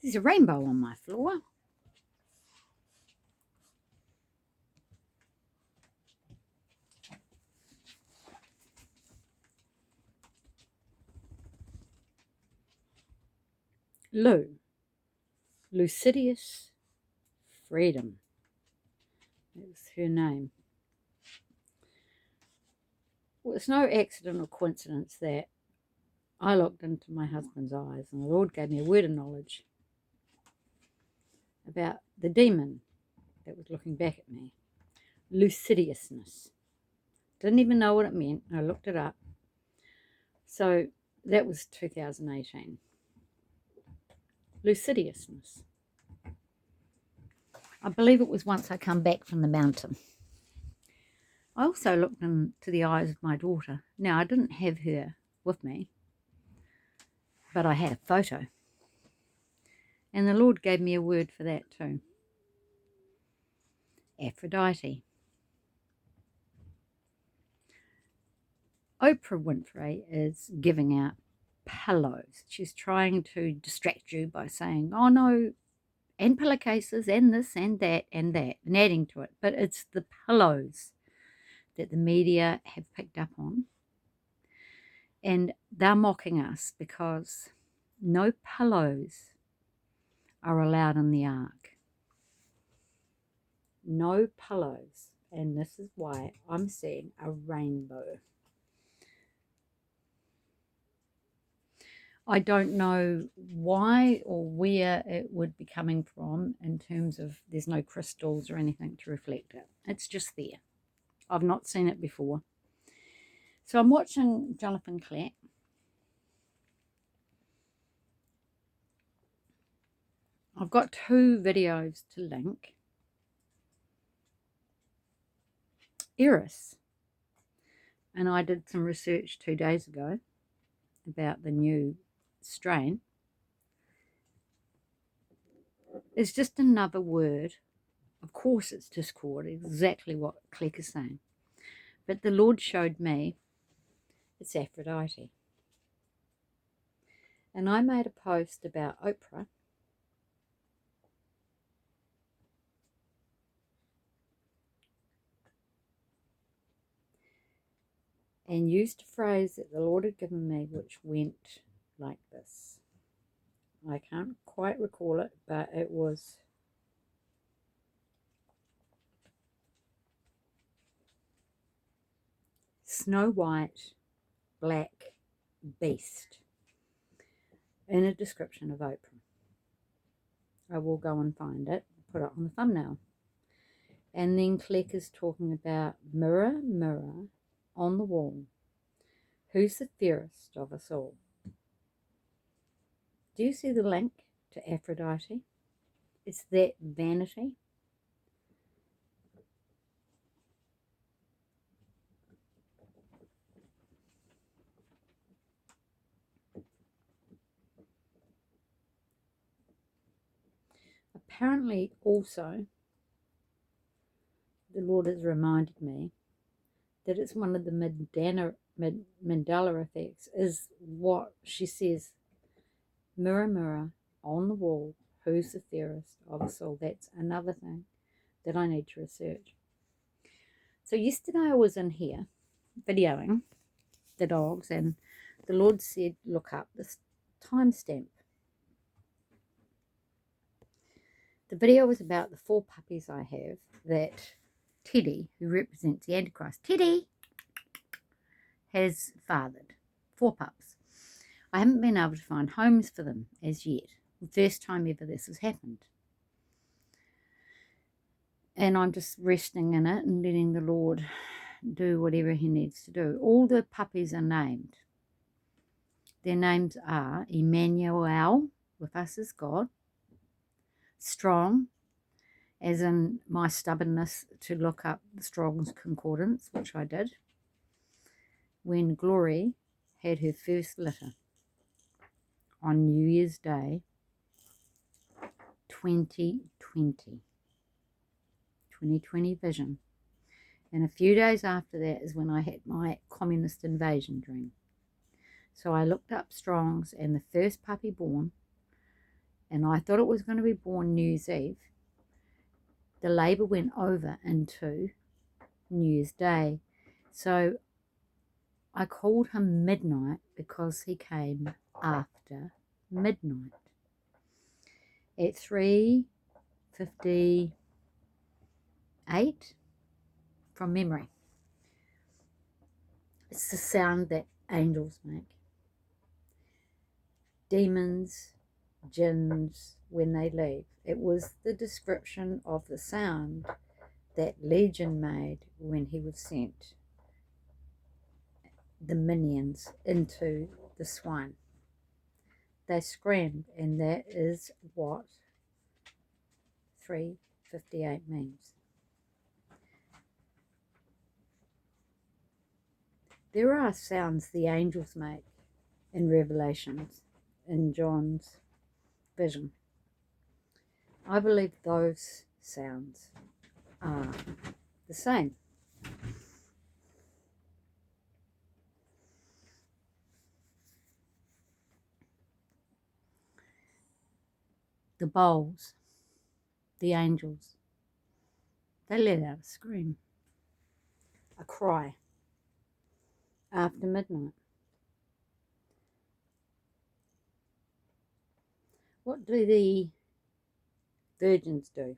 There's a rainbow on my floor. Lucidius Freedom. That was her name. Well, it's no accident or coincidence that I looked into my husband's eyes and the Lord gave me a word of knowledge about the demon that was looking back at me. Lucidiousness. Didn't even know what it meant. I looked it up. So that was 2018. Lucidiousness. I believe it was once I come back from the mountain. I also looked into the eyes of my daughter. Now, I didn't have her with me, but I had a photo. And the Lord gave me a word for that too. Aphrodite. Oprah Winfrey is giving out pillows. She's trying to distract you by saying, oh no, and pillowcases and this and that and that, and adding to it. But it's the pillows that the media have picked up on. And they're mocking us because no pillows are allowed in the ark. No pillows. And this is why I'm seeing a rainbow. I don't know why or where it would be coming from in terms of there's no crystals or anything to reflect it. It's just there. I've not seen it before. So I'm watching Jonathan Kleck. I've got 2 videos to link. Eris. And I did some research 2 days ago about the new strain. It's just another word. Of course it's discord, exactly what Kleck is saying. But the Lord showed me it's Aphrodite. And I made a post about Oprah. And used a phrase that the Lord had given me, which went like this. I can't quite recall it, but it was Snow White, Black Beast in a description of Oprah. I will go and find it, put it on the thumbnail. And then Kleck is talking about mirror, mirror on the wall, who's the fairest of us all? Do you see the link to Aphrodite? It's that vanity. Apparently also, the Lord has reminded me that it's one of the Mandela effects, is what she says, mirror, mirror on the wall, who's the fairest of us all? That's another thing that I need to research. So yesterday I was in here videoing the dogs, and the Lord said, look up this timestamp. The video was about the 4 puppies I have that Teddy, who represents the Antichrist, Teddy has fathered. 4 pups. I haven't been able to find homes for them as yet. The first time ever this has happened. And I'm just resting in it and letting the Lord do whatever he needs to do. All the puppies are named. Their names are Emmanuel, with us as God, Strong, as in my stubbornness to look up the Strong's Concordance, which I did, when Glory had her first litter on New Year's Day 2020 vision. And a few days after that is when I had my communist invasion dream. So I looked up Strong's, and the first puppy born and I thought it was going to be born New Year's Eve. The labour went over into New Year's Day. So I called him Midnight because he came after midnight. At 3:58 from memory. It's the sound that angels make. Demons, jinns, when they leave. It was the description of the sound that Legion made when he was sent the minions into the swine. They screamed, and that is what 3:58 means. There are sounds the angels make in Revelations, in John's vision. I believe those sounds are the same. The bowls, the angels, they let out a scream, a cry after midnight. What do the virgins do?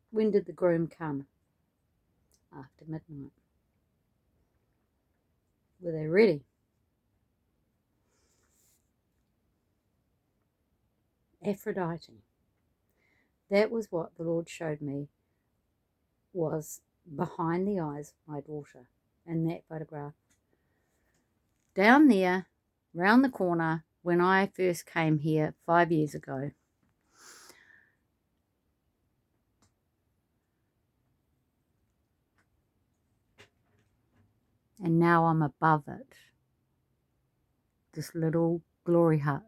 When did the groom come? After midnight. Were they ready? Aphrodite. That was what the Lord showed me was behind the eyes of my daughter in that photograph. Down there, round the corner, when I first came here 5 years ago, and now I'm above it. This little glory hut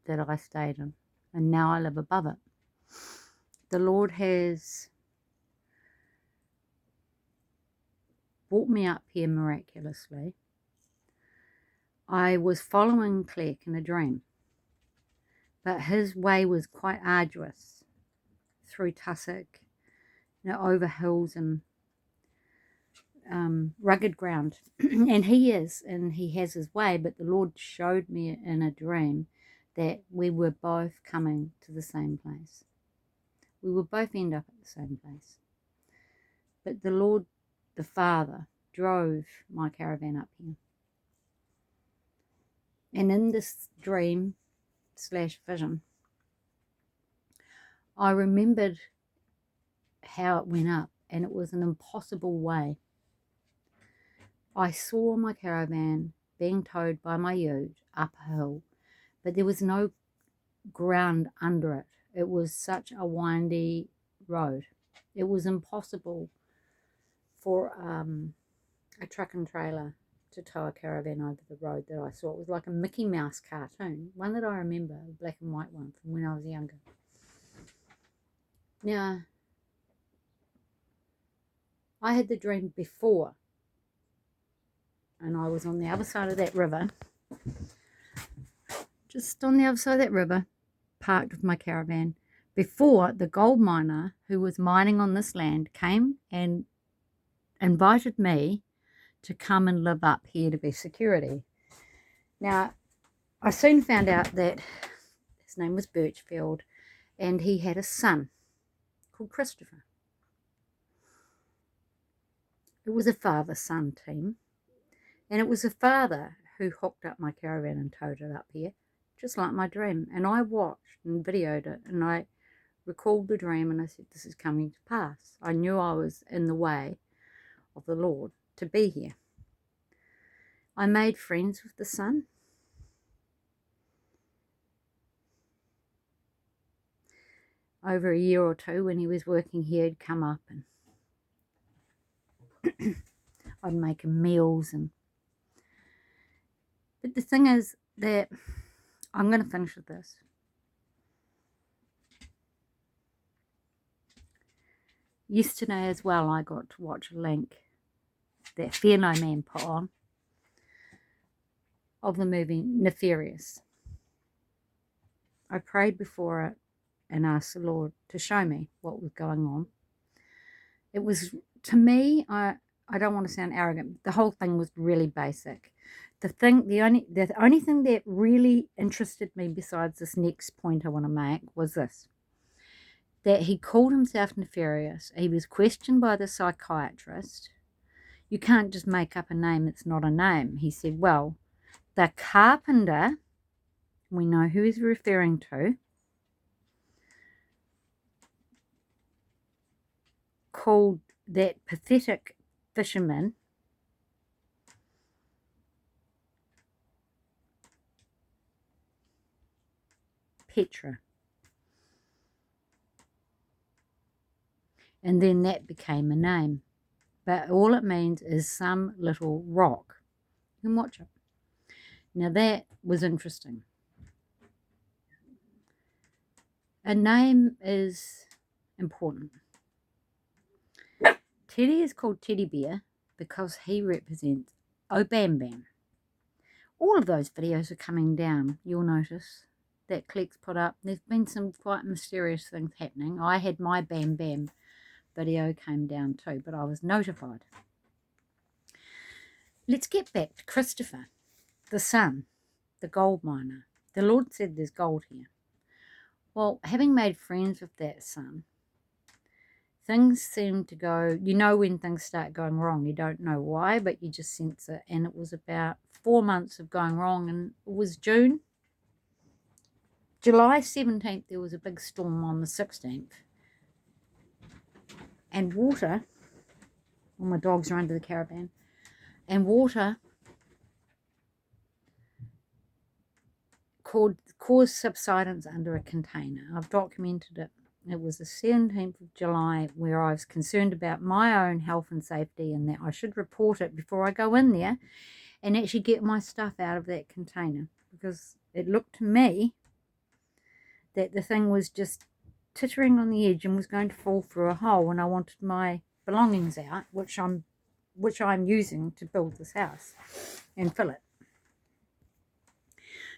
that I stayed in, and now I live above it. The Lord has brought me up here miraculously. I was following Kleck in a dream, but his way was quite arduous through tussock, over hills and rugged ground. And he has his way, but the Lord showed me in a dream that we were both coming to the same place. We will both end up at the same place. But the Lord, the Father, drove my caravan up here. And in this dream / vision, I remembered how it went up, and it was an impossible way. I saw my caravan being towed by my ute up a hill, but there was no ground under it. It was such a windy road. It was impossible for a truck and trailer to tow a caravan over the road that I saw. It was like a Mickey Mouse cartoon, one that I remember, a black and white one from when I was younger. Now, I had the dream before, and I was on the other side of that river, just on the other side of that river, parked with my caravan, before the gold miner who was mining on this land came and invited me to come and live up here to be security. Now, I soon found out that his name was Birchfield, and he had a son called Christopher. It was a father-son team, and it was a father who hooked up my caravan and towed it up here, just like my dream. And I watched and videoed it, and I recalled the dream, and I said, this is coming to pass. I knew I was in the way of the Lord to be here. I made friends with the son. Over a year or two, when he was working here, he'd come up and I'd make him meals. But the thing is that I'm going to finish with this. Yesterday as well, I got to watch a link that Fear No Man put on of the movie Nefarious. I prayed before it and asked the Lord to show me what was going on. It was, to me, I don't want to sound arrogant. The whole thing was really basic. The only thing that really interested me besides this next point I want to make was this: that he called himself nefarious. He was questioned by the psychiatrist. You can't just make up a name, it's not a name. He said, well, the carpenter, we know who he's referring to, called that pathetic fisherman Petra. And then that became a name. But all it means is some little rock. You can watch it. Now that was interesting. A name is important. Teddy is called Teddy Bear because he represents Oh Bam Bam. All of those videos are coming down, you'll notice, that Kleck's put up. There's been some quite mysterious things happening. I had my Bam Bam video came down too, but I was notified. Let's get back to Christopher, the son, the gold miner. The Lord said there's gold here. Well, having made friends with that son, things seem to go, you know when things start going wrong. You don't know why, but you just sense it. And it was about 4 months of going wrong, and it was July 17th, there was a big storm on the 16th. And water, all my dogs are under the caravan, and water caused subsidence under a container. I've documented it. It was the 17th of July where I was concerned about my own health and safety and that I should report it before I go in there and actually get my stuff out of that container, because it looked to me that the thing was just tittering on the edge and was going to fall through a hole, and I wanted my belongings out, which I'm using to build this house and fill it.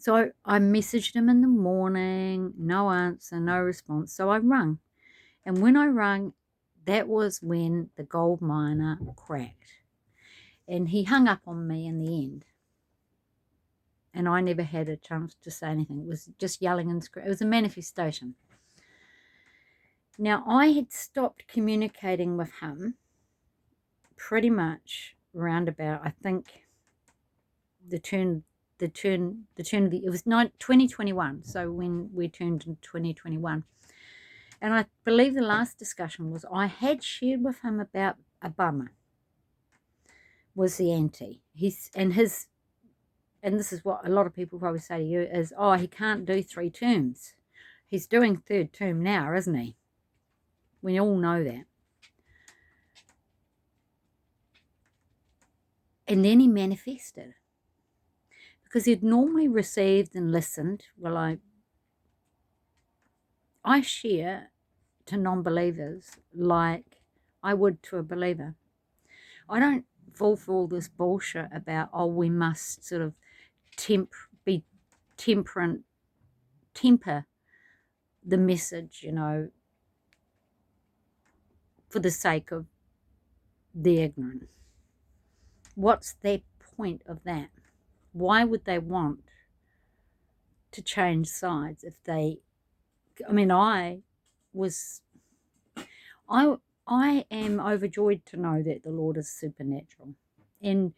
So I messaged him in the morning, no answer, no response. So I rung. And when I rung, that was when the gold miner cracked. And he hung up on me in the end. And I never had a chance to say anything. It was just yelling and screaming. It was a manifestation. Now, I had stopped communicating with him pretty much around about, I think, it was 2021, so when we turned in 2021. And I believe the last discussion was I had shared with him about a bummer was the ante. And this is what a lot of people probably say to you is, oh, he can't do 3 terms. He's doing 3rd term now, isn't he? We all know that. And then he manifested. Because he'd normally received and listened. Well, I share to non-believers like I would to a believer. I don't fall for all this bullshit about, oh, we must sort of temper the message, you know, for the sake of the ignorant. What's the point of that? Why would they want to change sides if they, I mean, I am overjoyed to know that the Lord is supernatural. And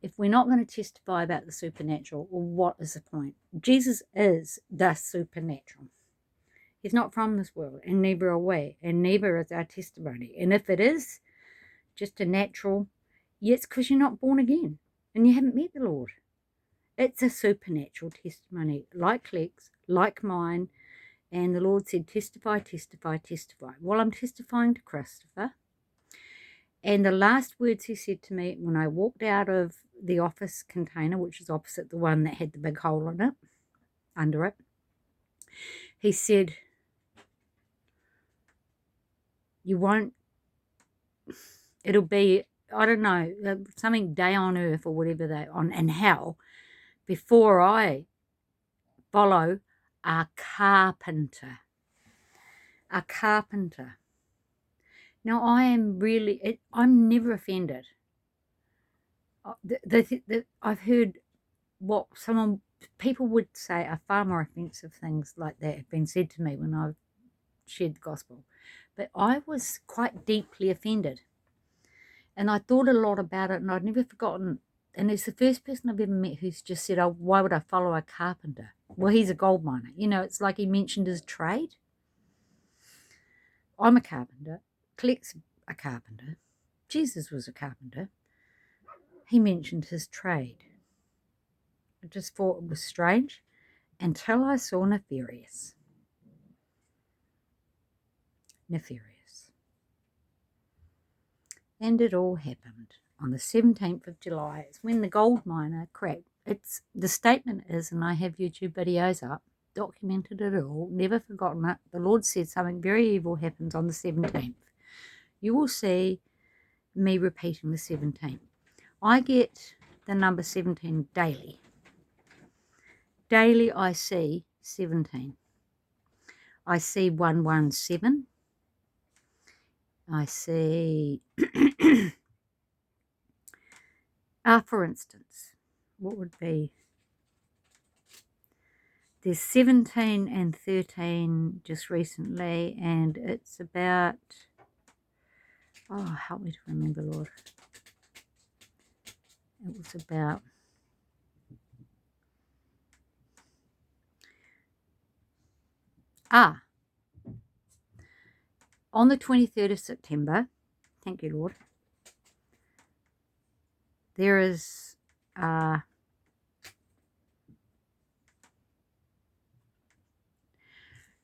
if we're not going to testify about the supernatural, well, what is the point? Jesus is the supernatural. He's not from this world, and neither are we, and neither is our testimony. And if it is just a natural, it's because you're not born again and you haven't met the Lord. It's a supernatural testimony, like Kleck's, like mine. And the Lord said, testify, testify, testify. Well, I'm testifying to Christopher. And the last words he said to me when I walked out of the office container, which is opposite the one that had the big hole in it, under it, he said, you won't, it'll be, I don't know, something day on earth or whatever in hell before I follow a carpenter. A carpenter. Now, I'm never offended. I've heard what people would say are far more offensive things like that have been said to me when I've shared the gospel. But I was quite deeply offended. And I thought a lot about it, and I'd never forgotten. And it's the first person I've ever met who's just said, oh, why would I follow a carpenter? Well, he's a gold miner. You know, it's like he mentioned his trade. I'm a carpenter. Kleck's a carpenter. Jesus was a carpenter. He mentioned his trade. I just thought it was strange until I saw Nefarious. And it all happened on the 17th of July. It's when the gold miner cracked. The statement is, and I have YouTube videos up, documented it all, never forgotten it. The Lord said something very evil happens on the 17th. You will see me repeating the 17th. I get the number 17 daily. Daily I see 17. I see 117. I see, for instance, what would be, there's 17 and 13 just recently, and it's about, oh, help me to remember, Lord. It was about, on the 23rd of September, thank you, Lord, there is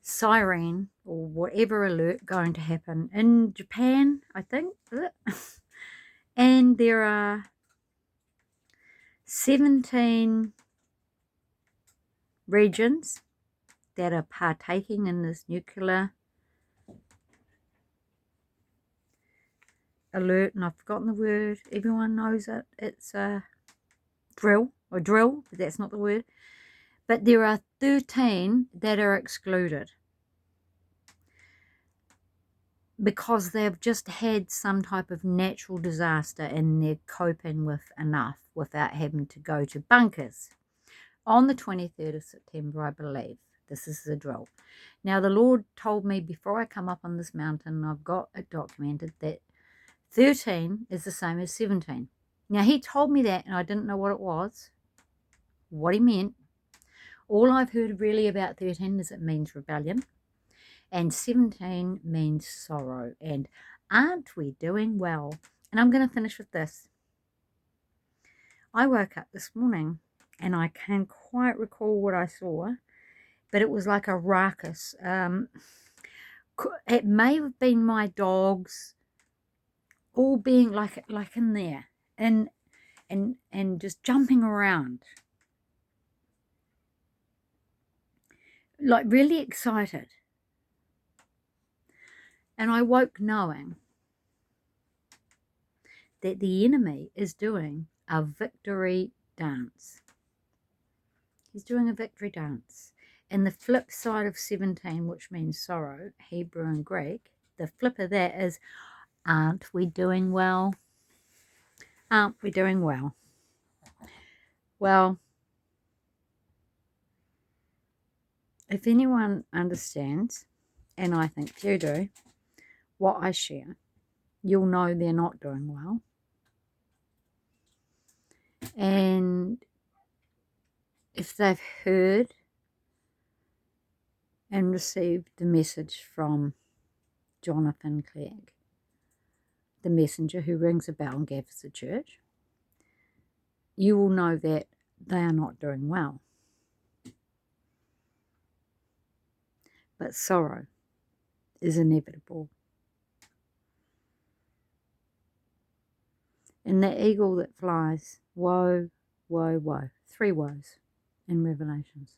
siren or whatever alert going to happen in Japan, I think. And there are 17 regions that are partaking in this nuclear alert, and I've forgotten the word. Everyone knows it. It's a drill, but that's not the word. But there are 13 that are excluded because they've just had some type of natural disaster and they're coping with enough without having to go to bunkers. On the 23rd of September, I believe, this is the drill. Now, the Lord told me before I come up on this mountain, I've got it documented, that 13 is the same as 17. Now, he told me that, and I didn't know what it was, what he meant. All I've heard really about 13 is it means rebellion, and 17 means sorrow. And aren't we doing well? And I'm going to finish with this. I woke up this morning, and I can't quite recall what I saw, but it was like a ruckus. It may have been my dogs all being like in there and just jumping around, like really excited. And I woke knowing that the enemy is doing a victory dance. He's doing a victory dance. And the flip side of 17, which means sorrow, Hebrew and Greek, the flip of that is, aren't we doing well? Aren't we doing well? Well, if anyone understands, and I think you do, what I share, you'll know they're not doing well. And if they've heard and received the message from Jonathan Kleck, the messenger who rings a bell and gathers the church, you will know that they are not doing well. But sorrow is inevitable. And the eagle that flies, woe, woe, woe. 3 woes in Revelations.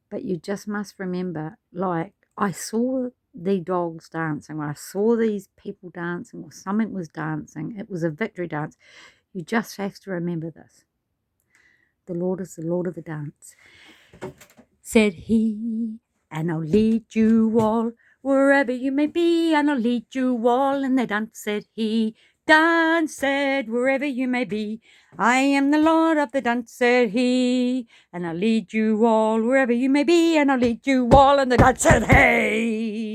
But you just must remember, like, I saw the dogs dancing, I saw these people dancing, or something was dancing. It was a victory dance. You just have to remember this. The Lord is the Lord of the dance. said he, and I'll lead you all wherever you may be, and I'll lead you all. And they danced, said he, dance, said, wherever you may be. I am the Lord of the dance, said he, and I'll lead you all wherever you may be, and I'll lead you all. And the dance said, hey.